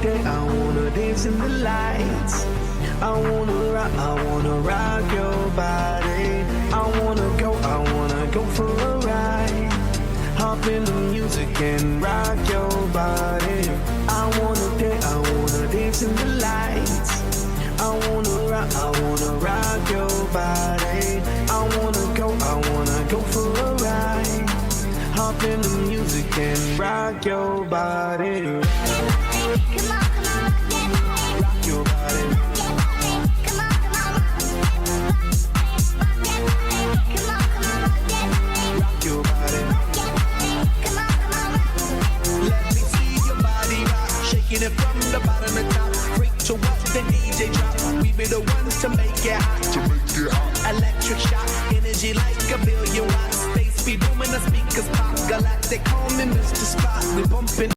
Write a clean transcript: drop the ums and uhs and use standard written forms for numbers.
I wanna dance in the lights. I wanna rock your body. I wanna go for a ride. Hop in the music and rock your body. I wanna dance in the lights. I wanna rock your body. I wanna go for a ride. Hop in the music and rock your body. Come on, yeah. Rock your body. Come on, yeah. Rock your body. Come on. Let me see your body rock, shaking it from the bottom to top. Freak to what the DJ drop. We be the ones to make it hot. Electric shock, energy like a billion watts. Space be booming, the speakers pop. Galactic, call me Mr. Spot. We bumping.